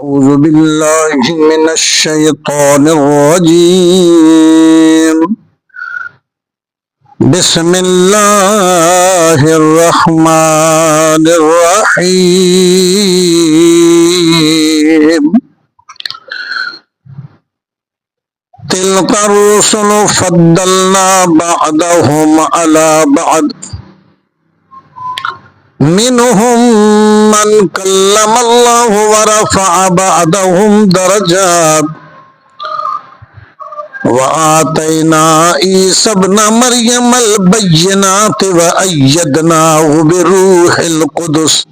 أعوذ بالله من الشيطان الرجيم. بسم الله الرحمن الرحيم. تلك الرسل فضلنا بعضهم على بعض منهم من كلم الله ورفع بعضهم درجات وآتينا عيسى ابن مريم البينات وأيدناه بروح القدس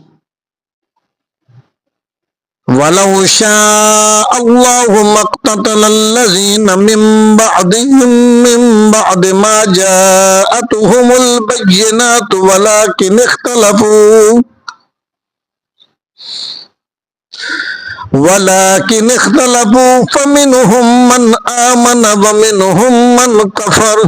ولو شاء الله ما اقتتل الذين من بعد ما جاءتهم البينات ولكن اختلفوا فمنهم من آمن ومنهم من كفر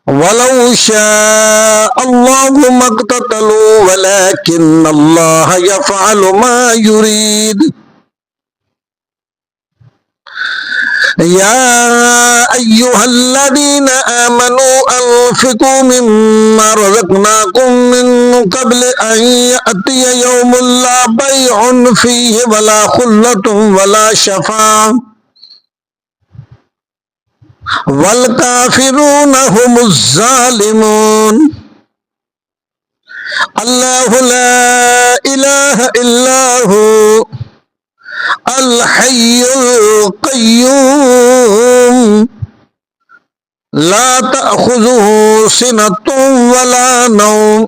ولو شاء الله ما اقتتلوا ولكن الله يفعل ما يريد. يا أيها الذين آمنوا أنفقوا مما رزقناكم من قبل أن يأتي يوم لا بيع فيه ولا خلة ولا شفاعة والكافرون هم الظالمون. الله لا إله إلا هو الحي القيوم لا تأخذه سنة ولا نوم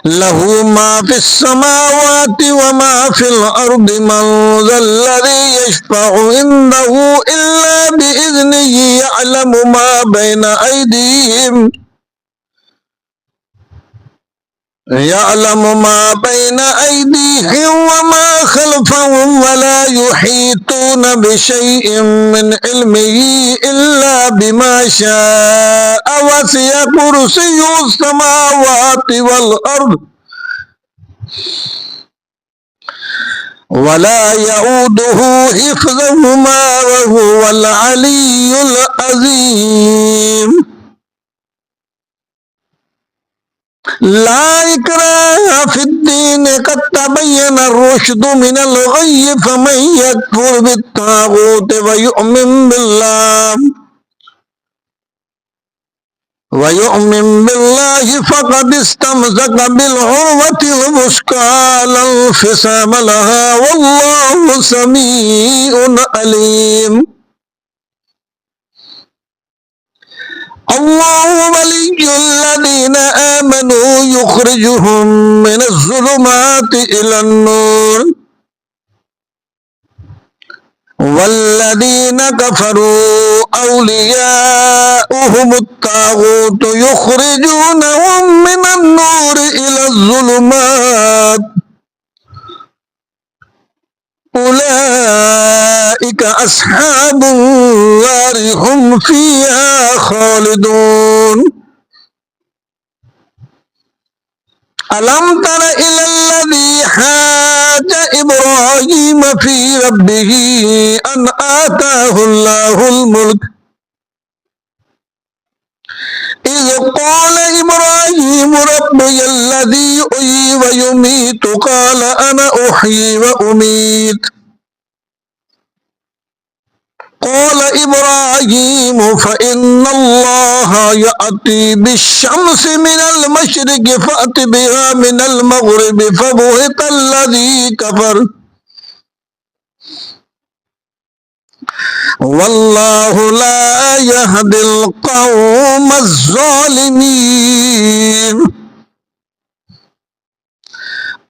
له ما في السماوات وما في الأرض من ذا الذي يشفع عنده إلا بإذنه يعلم ما بين أيديهم وما خلفهم ولا يحيطون بشيء من علمه إلا بما شاء وسع كرسيه السماوات والأرض ولا يؤوده حفظهما وهو العلي العظيم. لا إكراه في الدين قد تبين الرشد من الغي فمن يكفر بالطاغوت ويؤمن بالله فقد استمسك بالعروة الوثقى لا انفصام لها والله سميع عليم. الله ولي الذين آمنوا يخرجهم من الظلمات إلى النور والذين كفروا أولياؤهم الطاغوت يخرجونهم من النور إلى الظلمات أولئك أصحاب النار هم فيها خالدون. ألم تر إلى الذي حاج إبراهيم في ربه أن آتاه الله الملك إذ قال إبراهيم ربي الذي يحيي ويميت قال أنا أحيي وأميت قال إبراهيم فإن الله يأتي بالشمس من المشرق فأت بها من المغرب فبهت الذي كفر والله لا يهدي القوم الظالمين.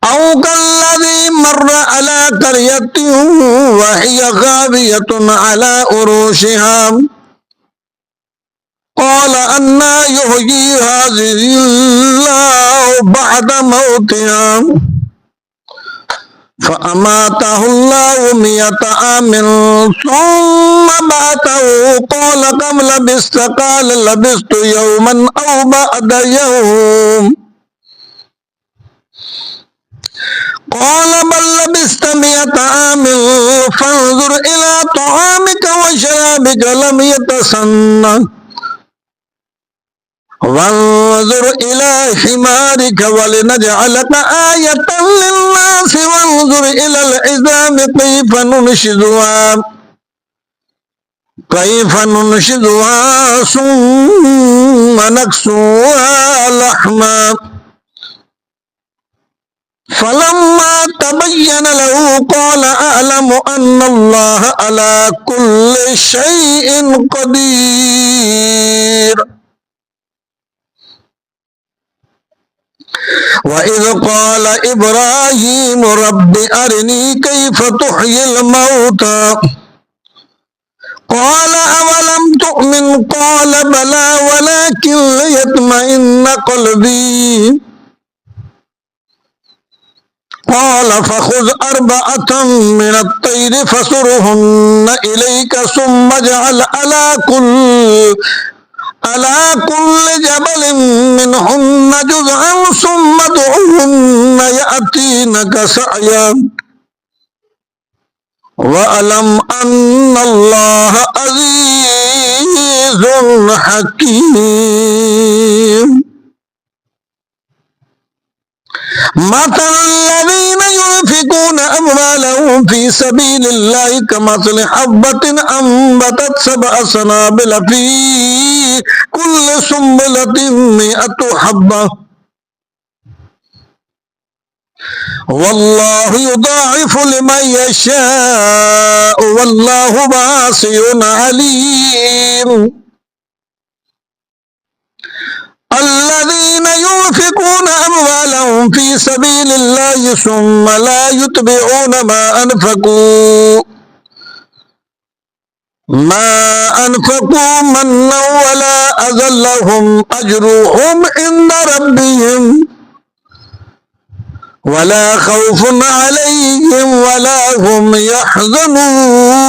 أو كالذي مر على قرية وهي خاوية على عروشها قال أنى يحيي هذه الله بعد موتها فأماته الله 100 عام ثم بعثه قال كم لبثت قال لبثت يوما أو بعد يوم قال بل لبثت 100 عام فانظر إلى طعامك وشرابك لم يتسنه وانظر إلى حمارك ولنجعلك آية للناس وانظر إلى العظام كيف ننشزها ثم نكسوها لحما فلما تبين له قال أعلم أن الله على كل شيء قدير. وإذ قال إبراهيم رب أرني كيف تحيي الموتى قال أولم تؤمن قال بلى ولكن ليطمئن قلبي قال فخذ 4 من الطير فصرهن إليك ثم اجعل على كل جبل منهن جزءا ثم ادعهن يأتينك سعيا واعلم أن الله عزيز حكيم. مثل الذين ينفقون أموالهم في سبيل الله كمثل حبة أنبتت 7 سنابل في كل سنبلة 100 حبة والله يضاعف لمن يشاء والله واسع عليم. الذين ينفقون أموالهم في سبيل الله ثم لا يتبعون ما أنفقوا منا ولا أذى لهم أجرهم عند ربهم ولا خوف عليهم ولا هم يحزنون.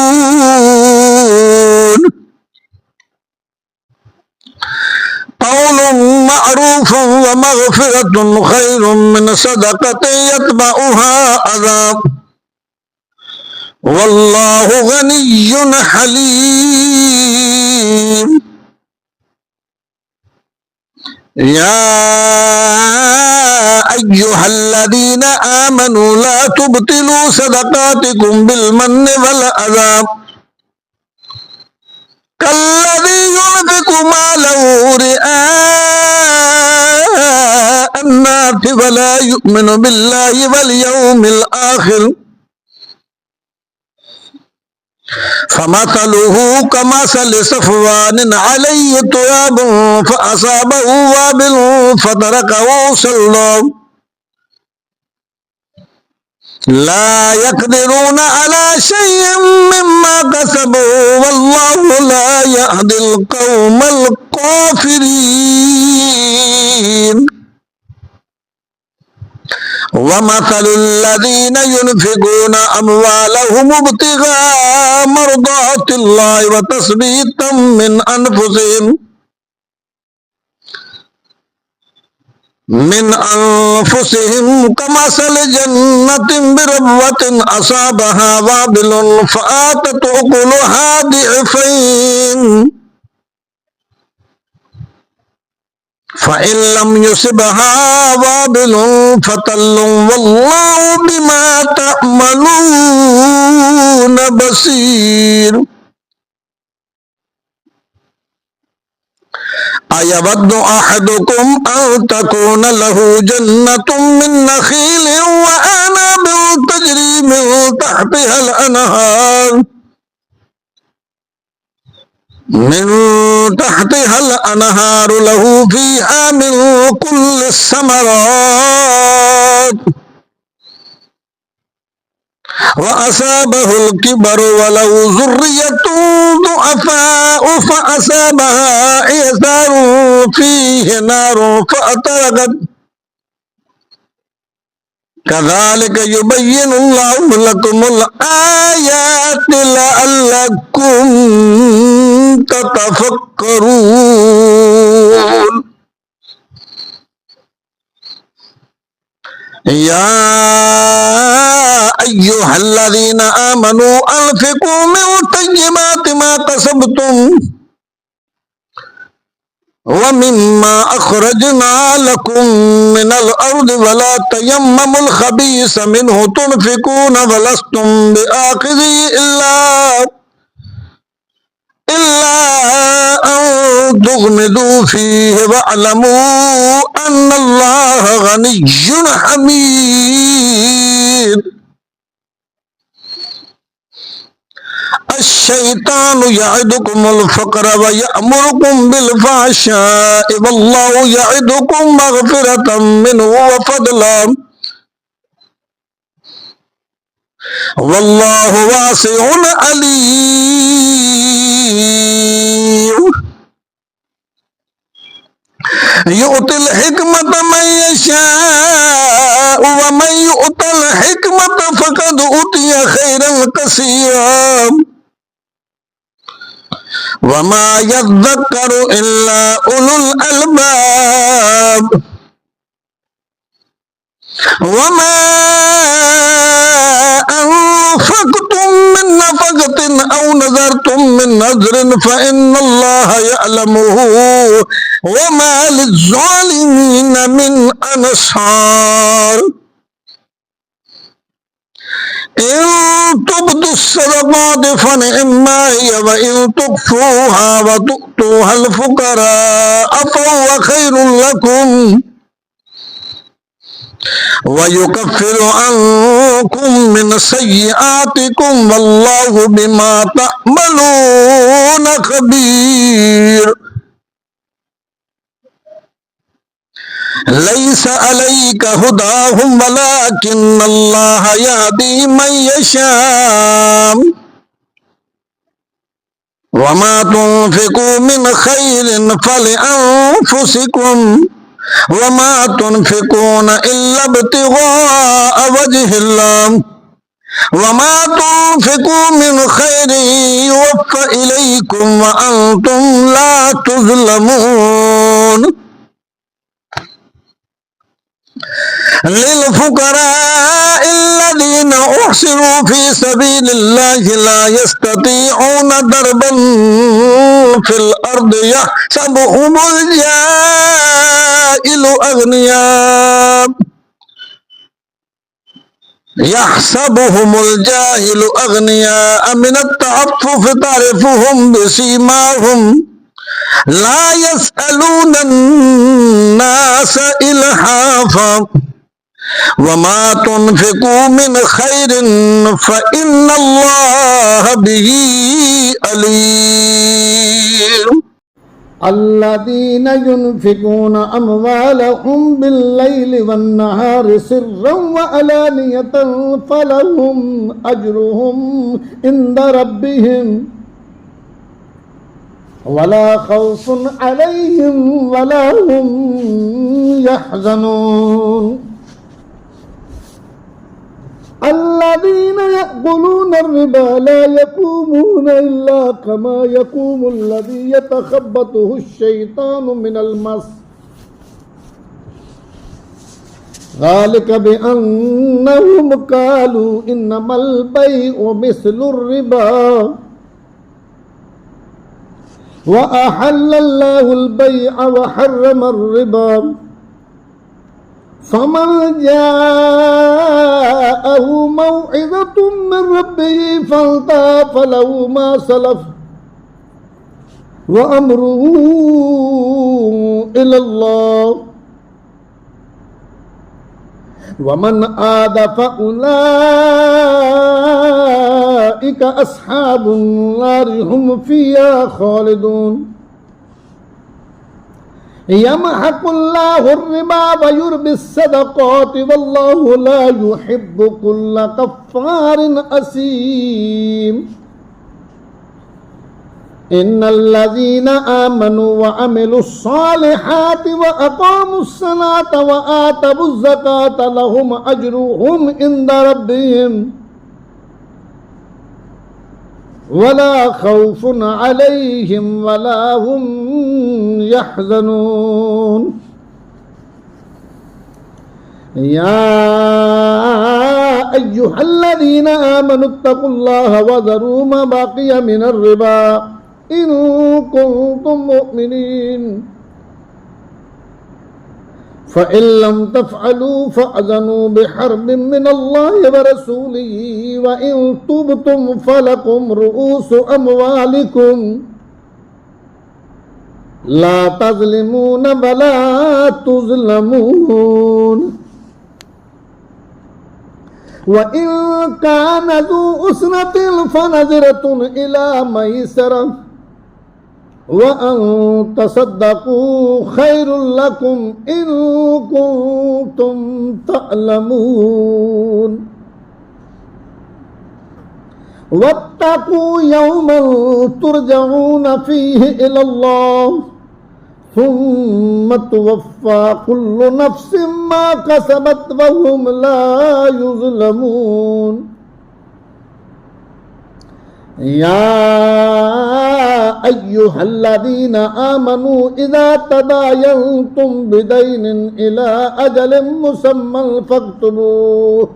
قول معروف ومغفرة خير من صدقة يتبعها أذى والله غني حليم. يا أيها الذين آمنوا لا تبطلوا صدقاتكم بالمن والأذى كالذي ينفق ماله رئاء الناس ولا يؤمن بالله واليوم الآخر فمثله كمثل صفوان عليه تراب فأصابه وابل فتركه صلدا لا يقدرون على شيء مما كسبوا والله لا يهدي القوم الكافرين. ومثل الذين ينفقون أموالهم ابتغاء مرضات الله وتثبيتا من أنفسهم كمثل جنة بربوة أصابها وابل فآتت أكلها ضعفين فإن لم يصبها وابل فتل والله بما تعملون بصير. أيود أحدكم أن تكون له جنة من نخيل وأعناب تجري من تحتها الأنهار له فيها من كل الثمرات وأصابه الكبر وله ذرية ضعفاء فأصابها إعصار فيه نار فأحرقت كذلك يبين الله لكم الآيات لعلكم تتفكرون. या अय्युहल्लज़ीना आमनू अनफ़िक़ू मिन तय्यिबाति मा कसबतुम व मिम्मा अख़रजना लकुम मिनल अर्दि वला तयम्ममुल ख़बीसा मिन्हु तुनफ़िक़ूना वलस्तुम बिआख़िज़िही इल्ला अन तुग़मिदू फ़ीहि वअलमू अन्नल्लाह ग़निय्युन हमीद। अश्शैतानु यअिदुकुमुल फ़क़्र व यअमुरुकुम बिल फ़हशाइ वल्लाहु यअिदुकुम मग़फ़िरतम मिन्हु व फ़ज़लन वल्लाहु वासिउन अलीम। युतिल हिकमत मन यशाअ व मन युतल हिकमत फ़क़द उतिया खैरन कसीरा व मा यज़्ज़करु इल्ला उलुल अलबाब। व मा अनफ़क़्तुम मिन नफ़क़तिन औ नज़रतुम मिन नज़रिन फ़इन्नल्लाह यअलमुहु व मा लिज़्ज़ालिमीन मिन अंसार। इन तुब्दुस सदक़ाति फ़निअम्मा हिय व इन तुख़्फ़ूहा व तु'तूहल फ़ुक़राअ फ़हुव खैरुल लकुम व युकफ़्फ़िरु अन्कुम मिन सय्यिआतिकुम वल्लाहु बिमा तअमलून ख़बीर। लैसा अलैका हुदाहुम वलाकिन्नल्लाह यहदी मन यशा वमा तुनफ़िक़ू मिन खैरिन फ़लिअन्फ़ुसिकुम वमा तुनफ़िक़ून इल्ला इब्तिग़ाअ वजहिल्लाह वमा तुनफ़िक़ू मिन खैरिन युवफ़्फ़ा इलैकुम व अंतुम ला तुज़लमून। लिलफ़ुक़राइल्लज़ीना उहसिरू फ़ी सबीलिल्लाहि ला यस्ततीऊन दरबन फ़िल अर्दि यहसबुहुमुल जाहिलु अग़निया मिनत तअफ़्फ़ुफ़ तारिफ़ुहुम बिसीमाहुम ला यसअलूना अन्नास इल्हाफ़ा वमा तुनफ़िक़ू मिन खैरिन फ़इन्नल्लाह बिही अलीम। अल्लज़ीना युनफ़िक़ूना अम्वालहुम बिल्लैलि वन्नहारि सिर्रन व अलानियतन फ़लहुम अज्रुहुम इंद रब्बिहिम वला खौफ़ुन अलैहिम वला हुम यहज़नून। अल्लज़ीना यअकुलूना अर्रिबा ला यक़ूमूना इल्ला कमा यक़ूमुल्लज़ी यतख़ब्बतुहु अश्शैतानु मिनल मस ज़ालिका बिअन्नहुम क़ालू इन्नमल बैउ मिस्लुर्रिबा व अहल्लल्लाहुल बैअ व हर्रमर रिबा फमन जाअहु मौइज़तुम मिन रब्बिही फंतहा फलहु मा सलफ व अम्रुहु इलल्लाह व मन आद फउलाइका अस्हाबुन नारि हुम फ़ीहा ख़ालिदून। यमहकुल्लाहु अर्रिबा व युर्बिस सदक़ाति वल्लाहु ला युहिब्बु कुल्ला कफ़्फ़ारिन असीम। इन्नल्लज़ीना आमनू व अमिलुस्सालिहाति व अक़ामुस्सलाता व आतवुज़्ज़काता लहुम अज्रुहुम इंद रब्बिहिम वला खौफ़ुन अलैहिम वला हुम यहज़नून। या अय्युहल्लज़ीना आमनुत्तकुल्लाह वज़रू मा बक़िया मिनर रिबा इन कुंतुम मुमिनीन फ़इन लम तफ़अलू फ़अज़नू बिहर्बिन मिनल्लाहि व रसूलिही व इन तुबतुम फ़लकुम रुऊसु अमवालिकुम ला तज़लिमून वला तुज़लमून व इन कान ज़ू उसरतिन फ़नज़रतुन इला मयसरा व अन तसद्दक़ू खैरुल लकुम इन कुंतुम तअलमून वत्तक़ू यौमन तुरजऊन फ़ीहि इलल्लाह सुम्मा तुवफ़्फ़ा कुल्लु नफ़्सिन मा कसबत व हुम ला युज़लमून या अय्युहल्लज़ीना आमनू इज़ा तदायनतुम बिदैनिन इला अजलिन मुसम्मन फ़क्तुबूह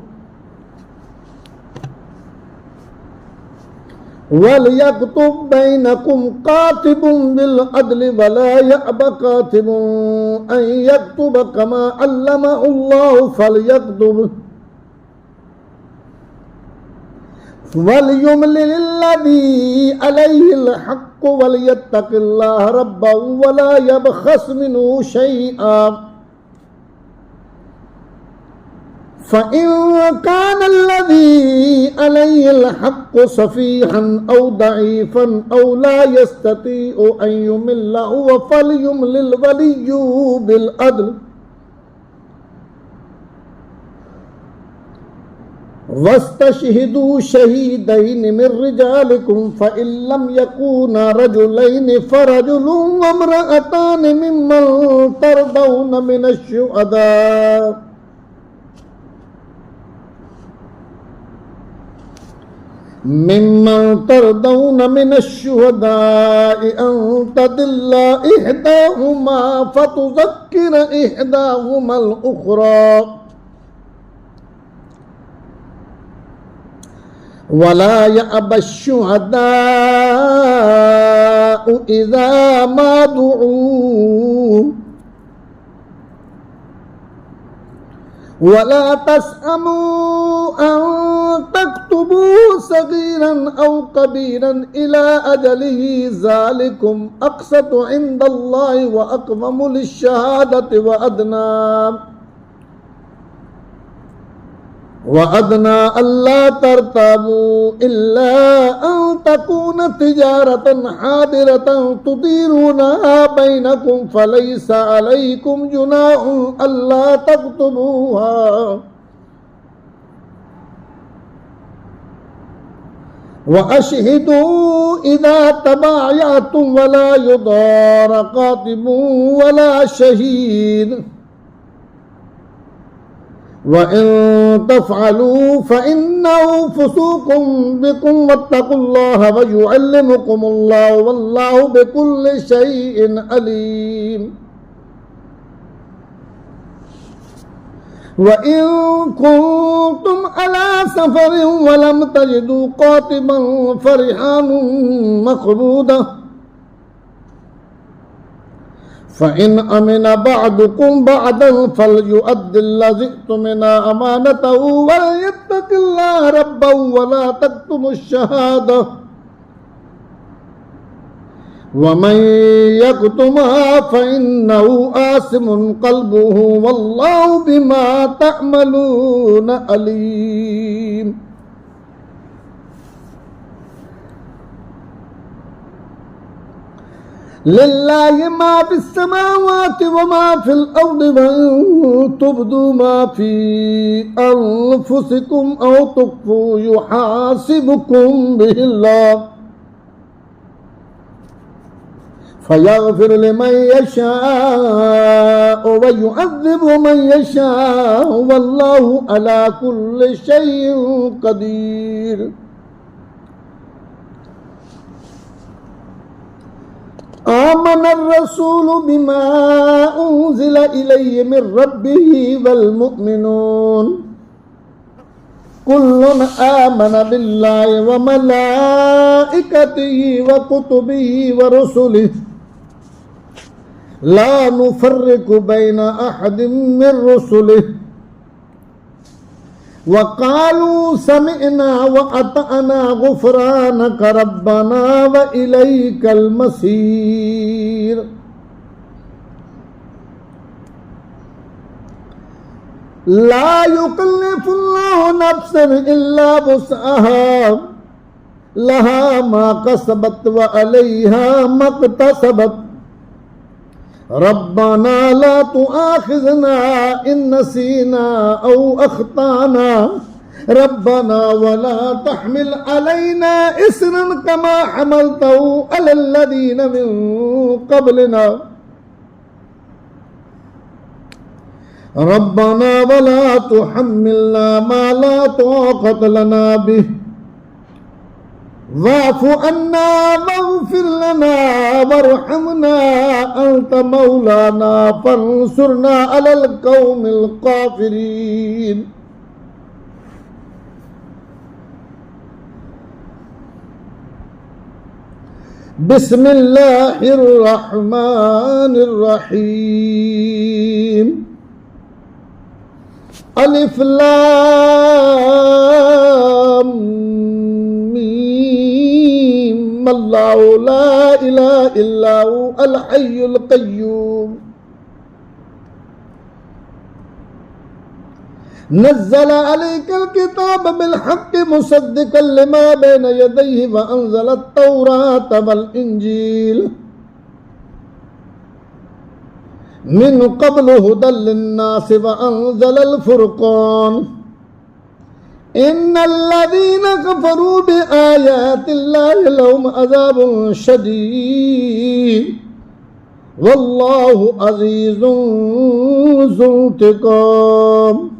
वलयक्तुब बैनकुम कातिबुन बिल अदल वला यअब कातिबुन अन यक्तुब कमा अल्लमहुल्लाहु फलयक्तुब वलयुमलिल्लज़ी अलैहिल हक़्क़ु वलयत्तक़िल्लाह रब्बहु वला यबख़स मिन्हु शैअा फ़इन कानल्लज़ी अलैहिल हक़्क़ु सफ़ीहन औ दईफ़न औ ला यस्ततीअु अन युमिल्ला फ़लयुमलिल वलिय्यु बिल अदल वस्तशहिदू शहीदैन मिन रिजालिकुम फ़इन लम यकूना रजुलैन फ़रजुलुन व इम्रअतान मिम्मन तरदौन मिनश्शुहदा मिम्मन तरदौन मिनश्शुहदाइ अन तदिल्ला इहदाहुमा फ़तुज़क्किर इहदाहुमल उख़रा वला यअबश्शुहदाउ इज़ा मा दुऊ वला तस्अमू अन तक्तुबू सगीरन औ कबीरन इला अजलिही ज़ालिकुम अक़सतु इंदल्लाहि व अक़वमु लिश्शहादति व अदना अल्ला तरताबू इल्ला अन तकून तिजारतन हादिरतन तुदीरूनहा बैनकुम फलैसा अलैकुम जुनाहुन अल्ला तक्तुबूहा व अशहिदू इज़ा तबायअतुम वला युदार कातिबुन वला शहीद व इन तफ़अलू फ़इन्नहु फ़ुसूक़ुम बिकुम वत्तक़ुल्लाह व युअल्लिमुकुमुल्लाहु वल्लाहु बिकुल्लि शैइन अलीम व इन कुंतुम अला सफ़रिन व लम तजिदू कातिबन फ़रिहानुन मक़बूदा फ़इन अमिन बअदुकुम बअदन फ़लयुअद्दिल्लज़ी इत्तुमिना अमानतहु वलयत्तक़िल्लाह रब्बहु वला तक्तुमुश्शहादा वमन यक्तुमहा फ़इन्नहु आसिमुन क़ल्बुहु वल्लाहु बिमा तअमलून अलीम। लिल्लाहि मा फिस्समावाति व मा फिल अर्दि व इन तुब्दू मा फी अनफुसिकुम औ तुख्फू युहासिबुकुम बिहिल्लाह फयग़फिर लिमन यशाअ व युअज़्ज़िबु मन यशाअ वल्लाहु अला कुल्लि शैइन क़दीर। آمن الرسول بما أنزل إليه من ربه والمؤمنون كل آمن بالله وملائكته وكتبه ورسله لا نفرق بين أحد من رسله وقالوا سمعنا وأطعنا غفرانك ربنا وإليك المصير. لا يكلف الله نفسا إلا وسعها لها ما كسبت وعليها ما اكتسبت ربنا لا تؤاخذنا إن نسينا أو أخطأنا ربنا ولا تحمل علينا إصرا كما حملته على الذين من قبلنا ربنا ولا تحملنا ما لا طاقة لنا به واعف عنا واغفر لنا وارحمنا أنت مولانا فانصرنا على القوم الكافرين. بسم الله الرحمن الرحيم. ألف لام ميم الله لا إله إلا هو الحي القيوم نزل عليك الكتاب بالحق مصدقا لما بين يديه وأنزل التوراة والإنجيل من قبل هدى للناس وأنزل الفرقان إن الذين كفروا بآيات الله لهم عذاب شديد والله عزيز ذو انتقام.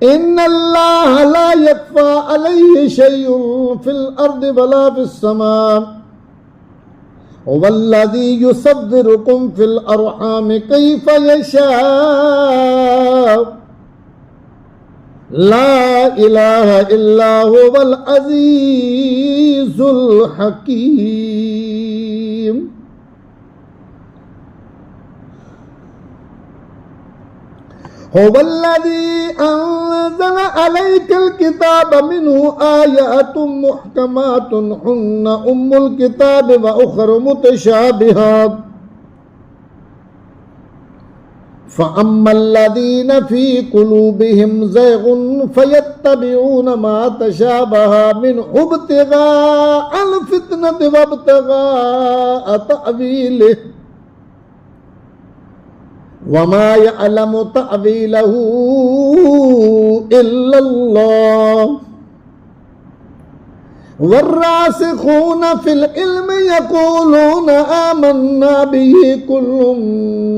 إن الله لا يخفى عليه شيء في الأرض ولا في السماء هو الذي يصوركم في الأرحام كيف يشاء لا إله إلا هو العزيز الحكيم. هو الذي أنزل عليك الكتاب منه آيات محكمات هن أم الكتاب وأخر متشابهات فأما الذين في قلوبهم زيغ فيتبعون ما تشابه منه ابتغاء الفتنة وابتغاء تأويله وما يعلم تأويله إلا الله والراسخون في العلم يقولون آمنا به كل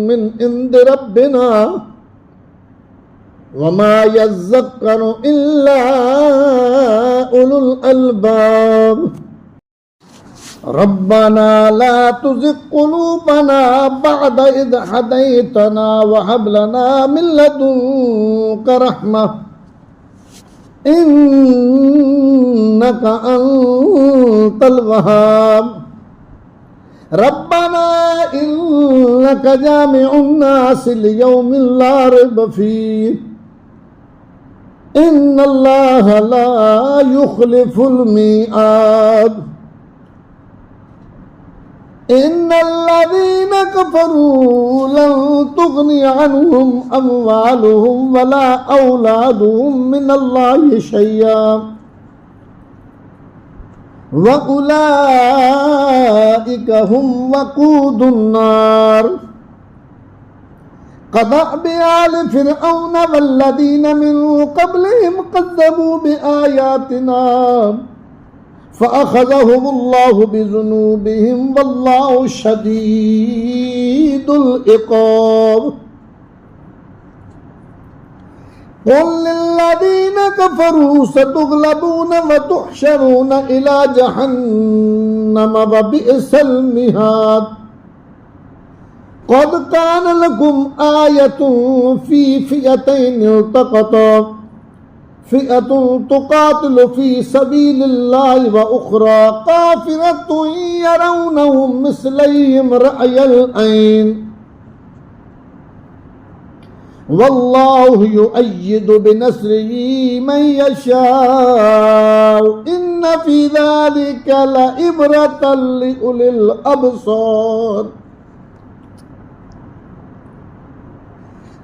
من عند ربنا وما يذكر إلا أولو الألباب. ربنا لا تزغ قلوبنا بعد إذ هديتنا وهب لنا من لدنك رحمة إنك أنت الوهاب. ربنا إنك جامع الناس ليوم لا ريب فيه إن الله لا يخلف الميعاد. إن الذين كفروا لن تغني عنهم أموالهم ولا أولادهم من الله شيئا وأولئك هم وقود النار. كدأب آل فرعون والذين من قبلهم كذبوا بآياتنا فأخذهم الله بذنوبهم والله شديد العقاب. قل للذين كفروا ستغلبون وتحشرون إلى جهنم وبئس المهاد قد كان لكم آية في فئتين التقطا فئة تقاتل في سبيل الله وأخرى كافرة يرونهم مثليهم رأي العين والله يؤيد بنصره من يشاء إن في ذلك لعبرة لأولي الأبصار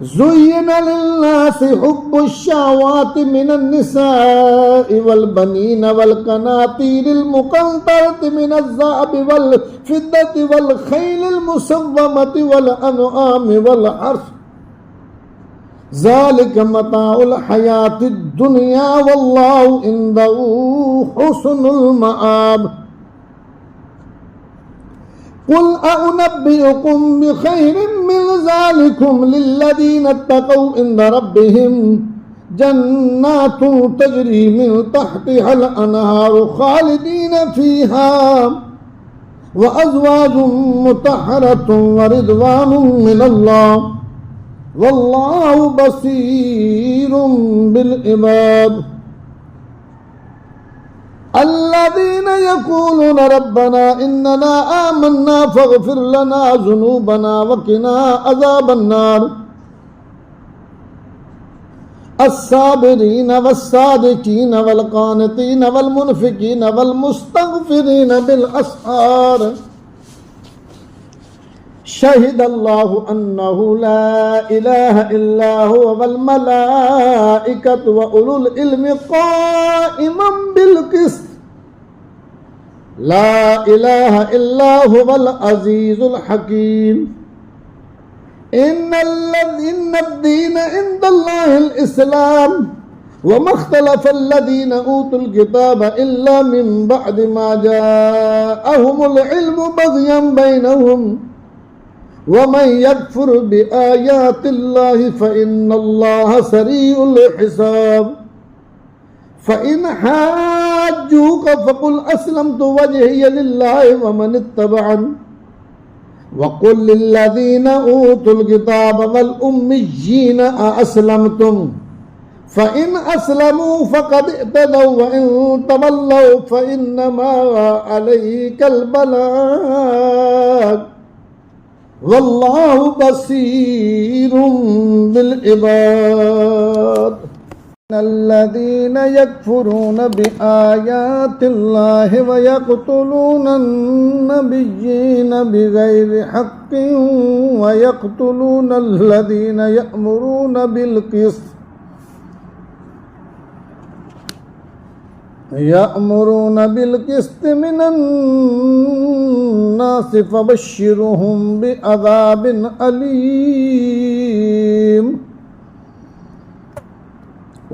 زين للناس حب الشهوات من النساء والبنين والقناطير المقنطرة من الذهب والفضة والخيل المسومة والأنعام والحرث ذلك متاع الحياة الدنيا والله عنده حسن المآب قل أنبئكم بخير من ذلكم للذين اتقوا عند ربهم جنات تجري من تحتها الأنهار خالدين فيها وأزواج مطهرة ورضوان من الله والله بصير بالعباد الذين يقولون ربنا إننا آمنا فاغفر لنا ذنوبنا وقنا عذاب النار الصابرين والصادقين والقانتين والمنفقين والمستغفرين بالأسحار شهد الله أنه لا إله إلا هو والملائكة وأولو العلم قائما بالقسط لا إله إلا هو العزيز الحكيم إن الدين عند الله الإسلام وما اختلف الذين أوتوا الكتاب إلا من بعد ما جاءهم العلم بغيا بينهم ومن يكفر بآيات الله فإن الله سريع الحساب فإن حاجوك فقل أسلمت وجهي لله ومن اتبعني وقل للذين أوتوا الكتاب والأميين أأسلمتم فإن أسلموا فقد اهتدوا وإن تولوا فإنما عليك البلاغ والله بصير بالعباد الذين يكفرون بآيات الله ويقتلون النبيين بغير حق ويقتلون الذين يأمرون بالقسط من الناس فبشرهم بعذاب أليم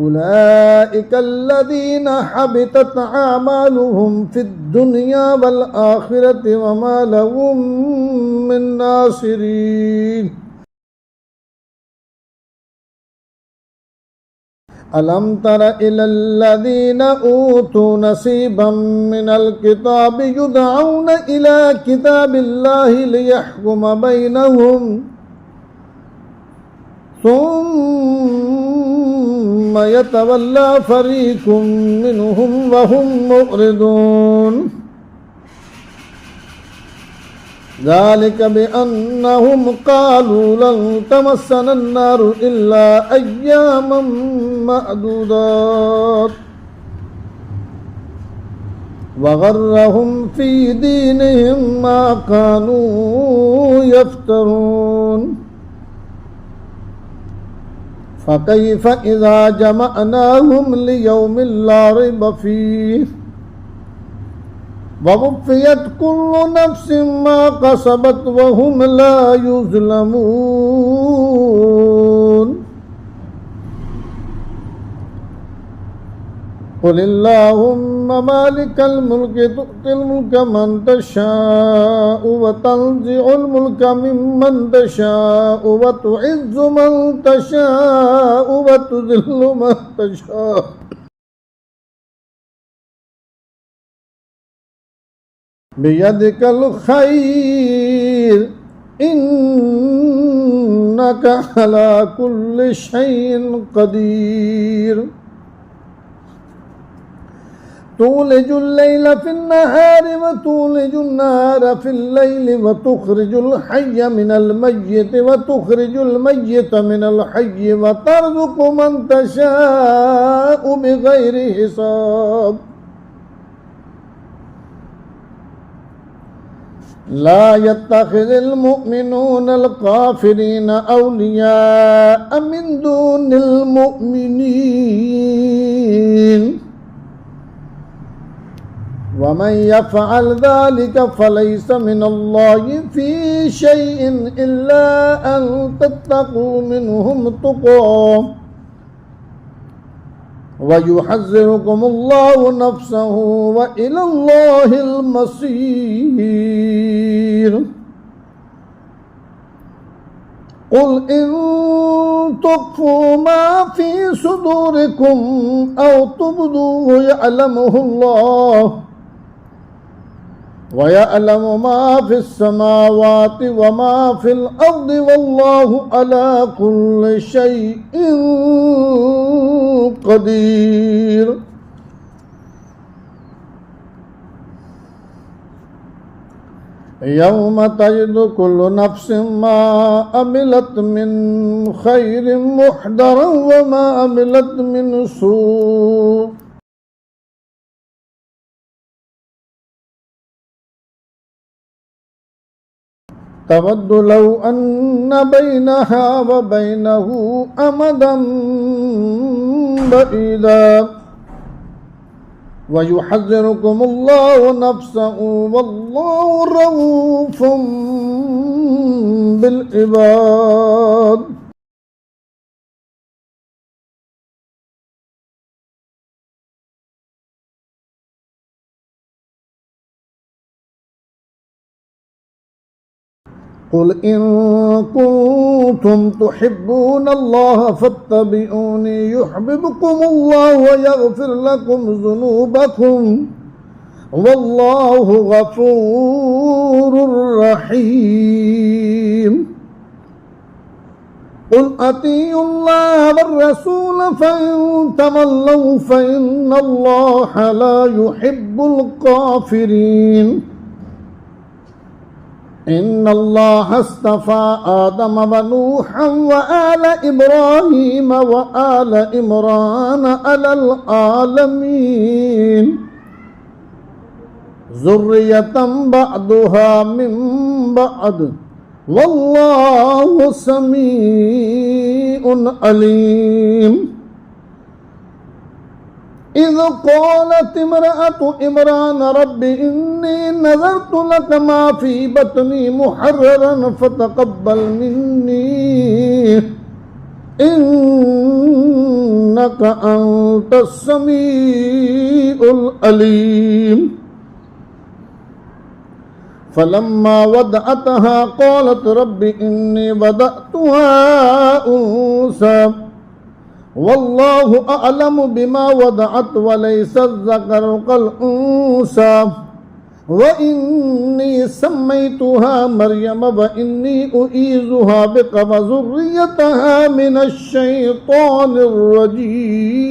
أولئك الذين حبطت أعمالهم في الدنيا والآخرة وما لهم من ناصرين ألم تر إلى الذين أوتوا نصيبا من الكتاب يدعون إلى كتاب الله ليحكم بينهم ثم يتولى فريق منهم وهم معرضون ذلك بأنهم قالوا لن تمسنا النار إلا أياما معدودات وغرهم في دينهم ما كانوا يفترون فكيف إذا جمعناهم ليوم لا ريب فيه ووفيت كل نفس ما كسبت وهم لا يظلمون قل اللهم مالك الملك تؤتي الملك من تشاء وتنزع الملك ممن تشاء وتعز من تشاء وتذل من تشاء بيدك الخير إنك على كل شيء قدير تولج الليل في النهار وتولج النهار في الليل وتخرج الحي من الميت وتخرج الميت من الحي وترزق من تشاء بغير حساب لا يتخذ المؤمنون الكافرين أولياء من دون المؤمنين ومن يفعل ذلك فليس من الله في شيء إلا أن تتقوا منهم تقاه ويحذركم الله نفسه وإلى الله المصير قل إن تخفوا ما في صدوركم أو تبدوه يعلمه الله ويعلم ما في السماوات وما في الأرض والله على كل شيء قدير يوم تجد كل نفس ما عملت من خير محضرا وما عملت من سوء تود لو أن بينها وبينه أمدا بعيدا ويحذركم الله نفسه والله رؤوف بالعباد قل إن كنتم تحبون الله فاتبعوني يحببكم الله ويغفر لكم ذنوبكم والله غفور رحيم قل أطيعوا الله والرسول فإن تولوا فإن الله لا يحب الكافرين إن الله اصطفى آدم ونوحا وآل إبراهيم وآل عمران على العالمين ذرية بعضها من بعض والله سميع عليم إذ قالت امرأة عمران رب إني نذرت لك ما في بطني محررا فتقبل مني إنك أنت السميع العليم فلما وضعتها قالت رب إني وضعتها أنثى والله أعلم بما وضعت وليس الذكر كالأنثى وإني سميتها مريم وإني أعيذها بك وذريتها من الشيطان الرجيم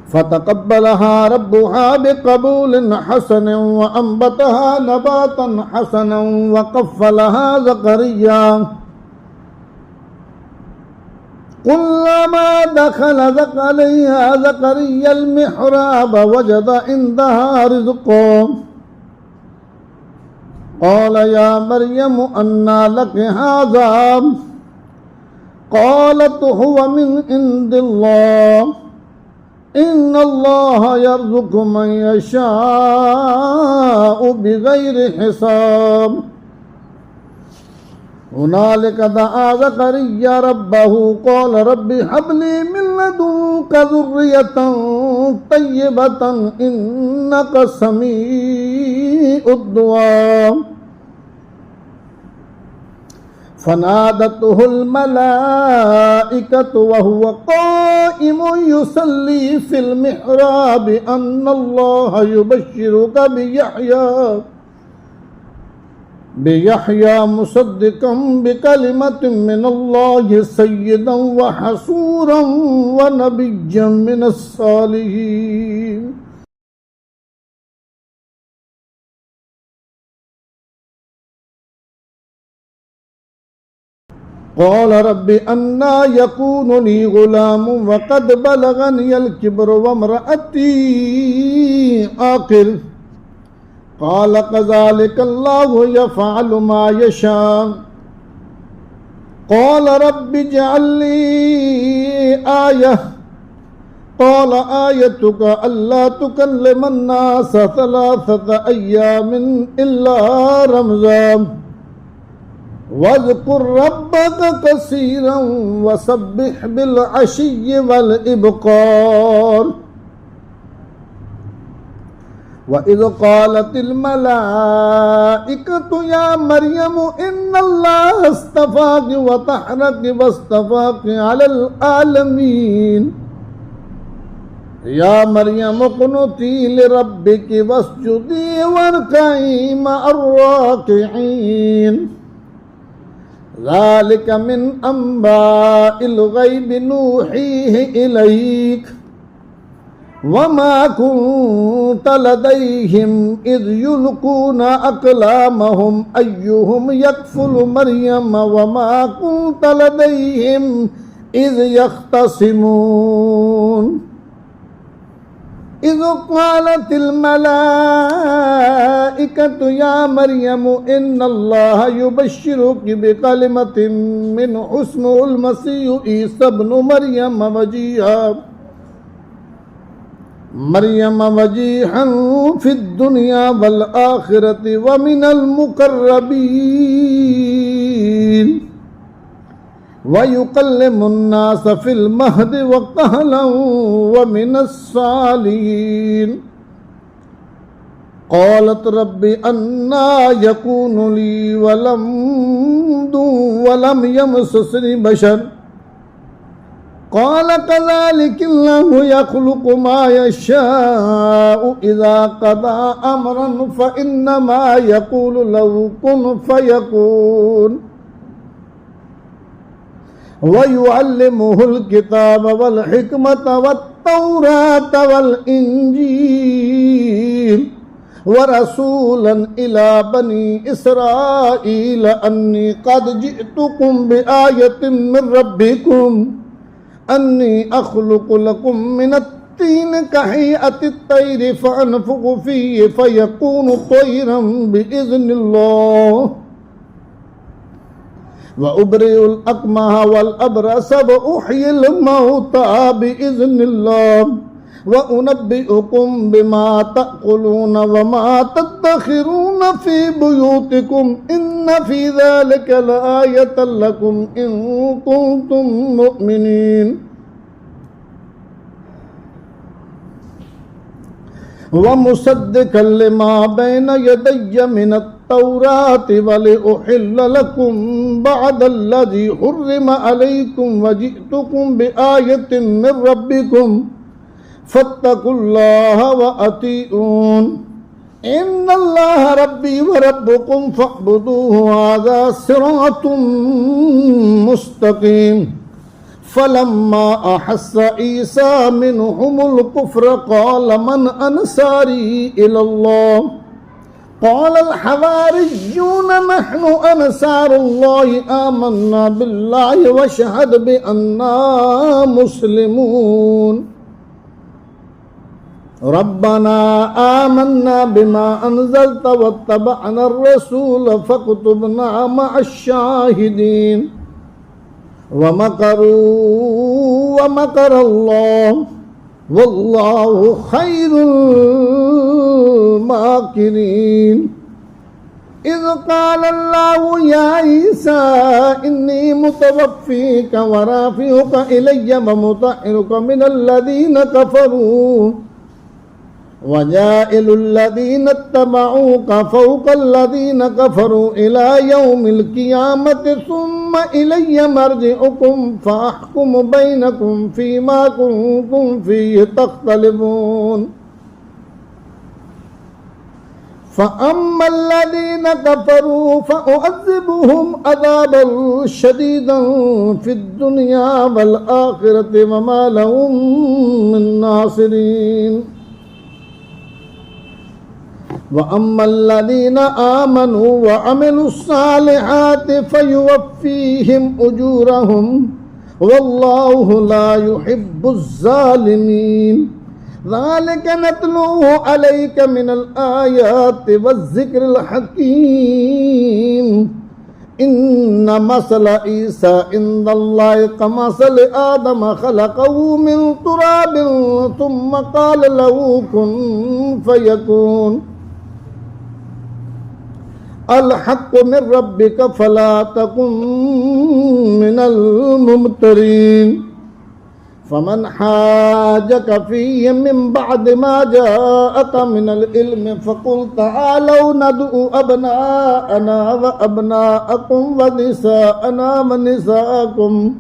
فتقبلها ربها بقبول حسن وأنبتها نباتا حسنا وكفلها زكريا كلما دخل زكريا المحراب وجد عندها رزقا قال يا مريم أنى لك هذا قالت هو من عند الله إن الله يرزق من يشاء بغير حساب هنالك دعا زكريا ربه قال رب هب لي من لدنك ذرية طيبة إنك سميع الدعاء فنادته الملائكة وهو قائم يصلي في المحراب أن الله يبشرك بيحيى مصدقا بكلمة من الله سيدا وحصورا ونبيا من الصالحين قال رب أنى يكون لي غلام وقد بلغني الكبر وامرأتي عاقر قال كذلك الله يفعل ما يشاء قال رب اجعل لي آية قال آيتك ألا تكلم الناس 3 أيام إلا رمزا واذكر ربك كثيرا وسبح بالعشي والإبكار وإذ قالت الملائكة يا مريم إن الله اصطفاك وطهرك واصطفاك على العالمين يا مريم اقنتي لربك واسجدي واركعي مع الراكعين ذلك من أنباء الغيب نوحيه إليك وما كنت لديهم إذ يلقون أقلامهم أيهم يكفل مريم وما كنت لديهم إذ يختصمون إذ قالت الملائكة يا مريم إن الله يبشرك بكلمة منه اسمه المسيح عيسى ابن مريم وجيها في الدنيا والآخرة ومن المقربين ويكلم الناس في المهد وكهلا ومن الصالحين قالت رب أنى يكون لي ولم يمسسني بشر قال كذلك الله يخلق ما يشاء إذا قضى أمرا فإنما يقول له كن فيكون ويعلمه الكتاب والحكمة والتوراة والإنجيل ورسولا إلى بني إسرائيل أني قد جئتكم بآية من ربكم أني أخلق لكم من الطين كهيئة الطير فأنفخ فيه فيكون طيرا بإذن الله وأبرئ الأكمه والأبرص وأحيي الموتى بإذن الله وأنبئكم بما تأكلون وما تدخرون في بيوتكم إن في ذلك لآية لكم إن كنتم مؤمنين ومصدقا لما بين يدي من التوراة ولأحل لكم بعد الذي حرم عليكم وجئتكم بآية من ربكم فاتقوا الله وأطيعون إن الله ربي وربكم فاعبدوه هذا صراط مستقيم فلما أحس عيسى منهم الكفر قال من أنصاري إلى الله قال الحواريون نحن أنصار الله آمنا بالله واشهد بأننا مسلمون ربنا آمنا بما أنزلت واتبعنا الرسول فاكتبنا مع الشاهدين ومكر الله والله خير الماكرين إذ قال الله يا عيسى إني متوفيك ورافعك إلي ومطهرك من الذين كفروا وجاعل الذين اتبعوك فوق الذين كفروا إلى يوم القيامة ثم إلي مرجعكم فأحكم بينكم فيما كنتم فيه تختلفون فأما الذين كفروا فأعذبهم عذابا شديدا في الدنيا والآخرة وما لهم من ناصرين وأما الذين آمنوا وعملوا الصالحات فيوفيهم أجورهم والله لا يحب الظالمين ذلك نتلوه عليك من الآيات والذكر الحكيم إن مثل عيسى عند الله كمثل آدم خلقه من تراب ثم قال له كن فيكون الحق من ربك فلا تكن من الممترين فمن حاجك فيه من بعد ما جاءك من العلم فقل تعالوا ندعو أبناءنا وأبناءكم ونساءنا ونساءكم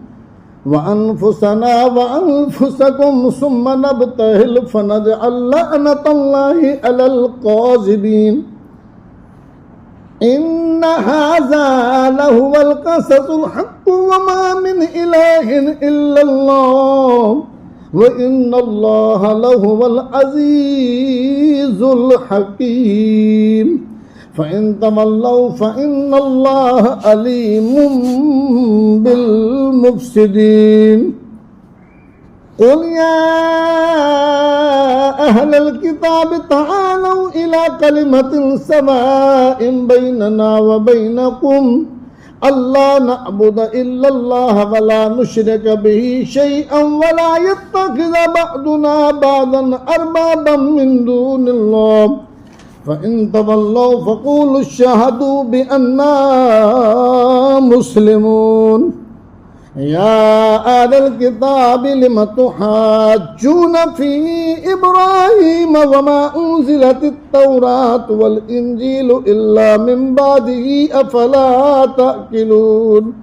وأنفسنا وأنفسكم ثم نبتهل فنجعل لعنة الله على الكاذبين إن هذا لهو القصص الحق وما من إله إلا الله وإن الله لهو العزيز الحكيم فإن تولوا فإن الله عليم بالمفسدين قل يا أهل الكتاب تعالوا إلى كلمة سواء بيننا وبينكم ألا نعبد إلا الله ولا نشرك به شيئا ولا يتخذ بعضنا بعضا أربابا من دون الله فإن تولوا فقولوا اشهدوا بأننا مسلمون يا أهل الكتاب لم تحاجون في إبراهيم وما أنزلت التوراة والإنجيل إلا من بعده أفلا تأكلون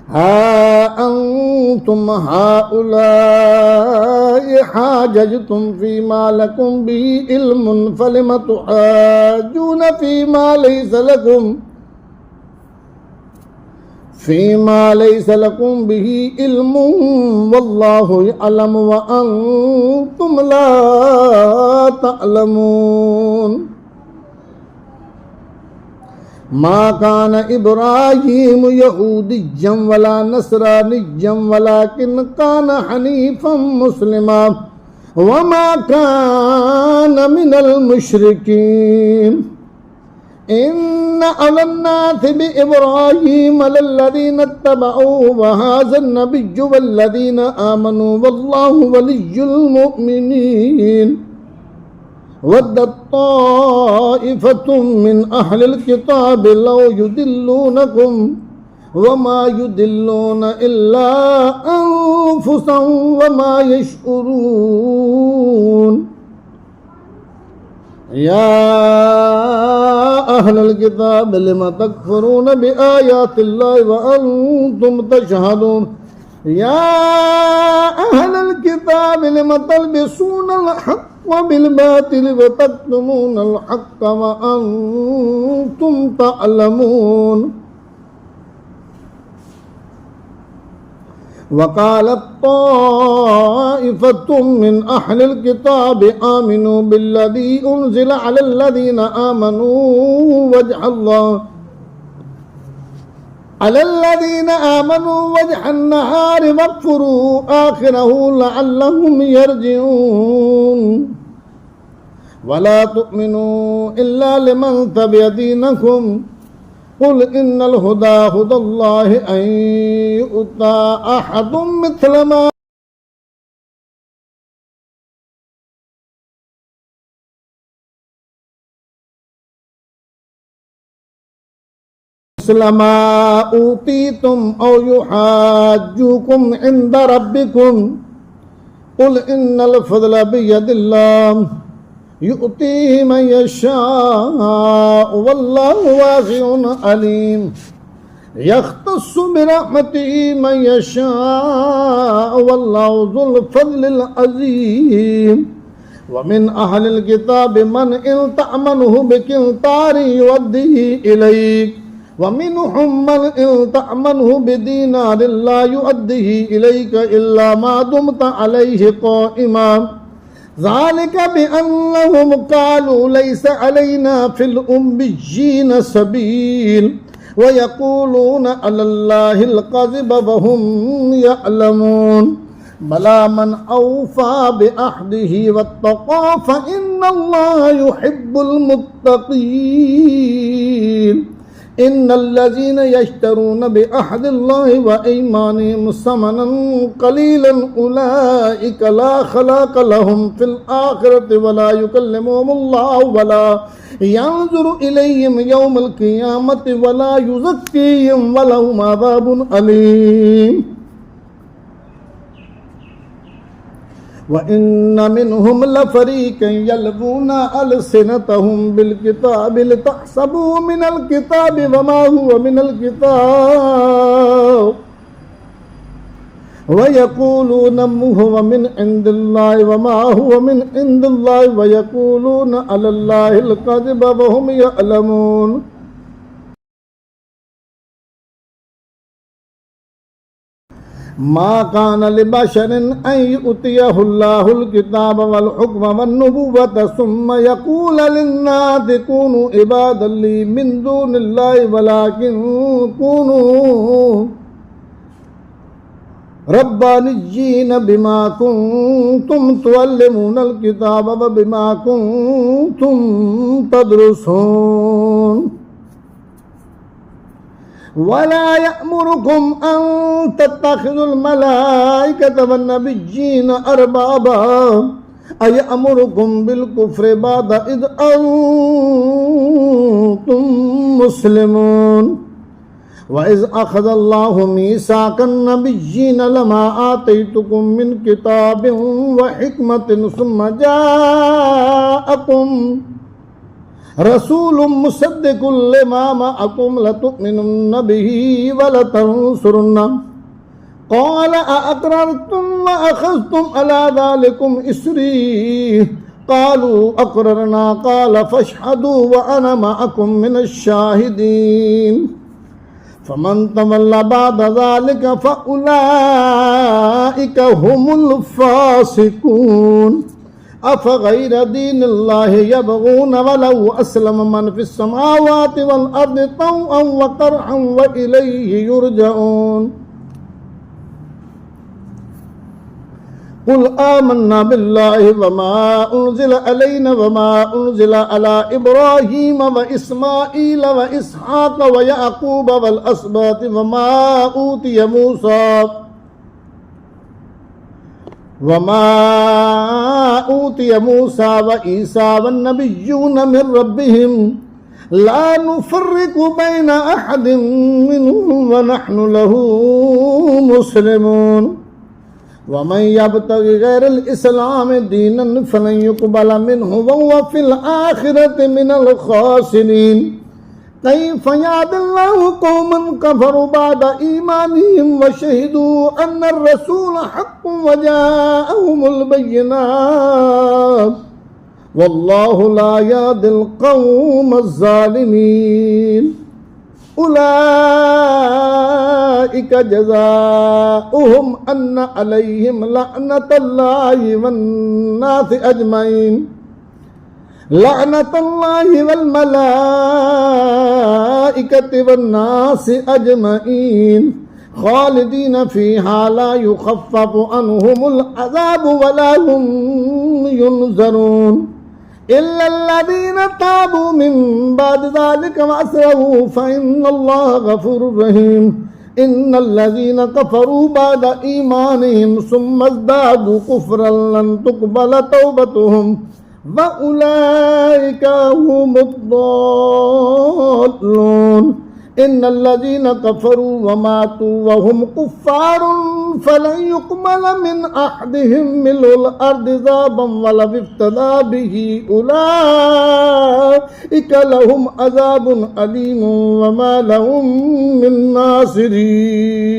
ها أنتم هؤلاء حاججتم فيما لكم به علم فلم تحاجون فيما ليس لكم به علم والله يعلم وأنتم لا تعلمون ما كان إبراهيم يهوديا ولا نصرانيا ولكن كان حنيفا مسلما وما كان من المشركين إن أولى الناس بإبراهيم للذين اتبعوه وهذا النبي والذين آمنوا والله ولي المؤمنين ودت طائفة من أهل الكتاب لو يضلونكم وما يضلون إلا أنفسهم وما يشعرون يا أهل الكتاب لم تكفرون بآيات الله وأنتم تشهدون يا أهل الكتاب لم تلبسون الحق بالباطل وتكتمون الحق وأنتم تعلمون وقالت طائفة من أهل الكتاب آمنوا بالذي أنزل على الذين آمنوا وجه النهار واكفروا آخره لعلهم يرجعون ولا تؤمنوا إلا لمن تبع دينكم قل إن الهدى هدى الله أن يؤتى أحد مثل ما مثل ما أوتيتم أو يحاجوكم عند ربكم قل إن الفضل بيد الله يؤتيه من يشاء والله واسع عليم يختص برحمته من يشاء والله ذو الفضل العظيم ومن أهل الكتاب من إن تأمنه بقنطار يؤديه إليك ومنهم من إن تأمنه بدينار لا يؤديه إليك إلا ما دمت عليه قائما ذلك بأنهم قالوا ليس علينا في الأميين سبيل ويقولون على الله الكذب وهم يعلمون بلى من أوفى بعهده واتقى فإن الله يحب المتقين إن الذين يشترون بعهد الله وأيمانهم ثمنا قليلا أولئك لا خلاق لهم في الآخرة ولا يكلمهم الله ولا ينظر إليهم يوم القيامة ولا يزكيهم ولهم عذاب أليم وإن منهم لفريقا يلوون ألسنتهم بالكتاب لتحسبوا من الكتاب وما هو من الكتاب ويقولون هو من عند الله وما هو من عند الله ويقولون على الله الكذب وهم يعلمون ما كان لبشر أن يؤتيه الله الكتاب والحكم والنبوة ثم يقول للناس كونوا عبادا لي من دون الله ولكن كونوا ربانيين بما كنتم تعلمون الكتاب وبما كنتم تدرسون ولا يأمركم أن تتخذوا الملائكة والنبيين أربابا أيأمركم بالكفر بعد إذ أنتم مسلمون وإذ أخذ الله ميثاق النبيين لما آتيتكم من كتاب وحكمة ثم جاءكم رسول مصدق لما معكم لتؤمنن به ولتنصرنه قال أأقررتم وأخذتم على ذلكم إسري قالوا أقررنا قال فاشهدوا وأنا معكم من الشاهدين فمن تولى بعد ذلك فأولئك هم الفاسقون أفغير دين الله يبغون وله أسلم من في السماوات والأرض طوعا وكرها وإليه يرجعون قل آمنا بالله وما أنزل علينا وما أنزل على إبراهيم وإسماعيل وإسحاق ويعقوب والأسباط وما أوتي موسى وعيسى والنبيون من ربهم لا نفرق بين أحد منهم ونحن له مسلمون ومن يبتغي غير الإسلام دينا فلن يقبل منه وهو في الآخرة من الخاسرين كيف يهدي الله قوما كفروا بعد إيمانهم وشهدوا أن الرسول حق وجاءهم البينات والله لا يهدي القوم الظالمين أولئك جزاؤهم أن عليهم لعنة الله والناس أجمعين لعنة الله والملائكة والناس أجمعين خالدين فيها لا يخفف عنهم العذاب ولا هم ينذرون إلا الذين تابوا من بعد ذلك وأصلحوا فإن الله غفور رحيم إن الذين كفروا بعد إيمانهم ثم ازدادوا كفرا لن تقبل توبتهم وأولئك هم الضالون إن الذين كفروا وماتوا وهم كفار فلن يقبل من أحدهم ملء الأرض ذهبا ولو افتدى به أولئك لهم عذاب أليم وما لهم من ناصرين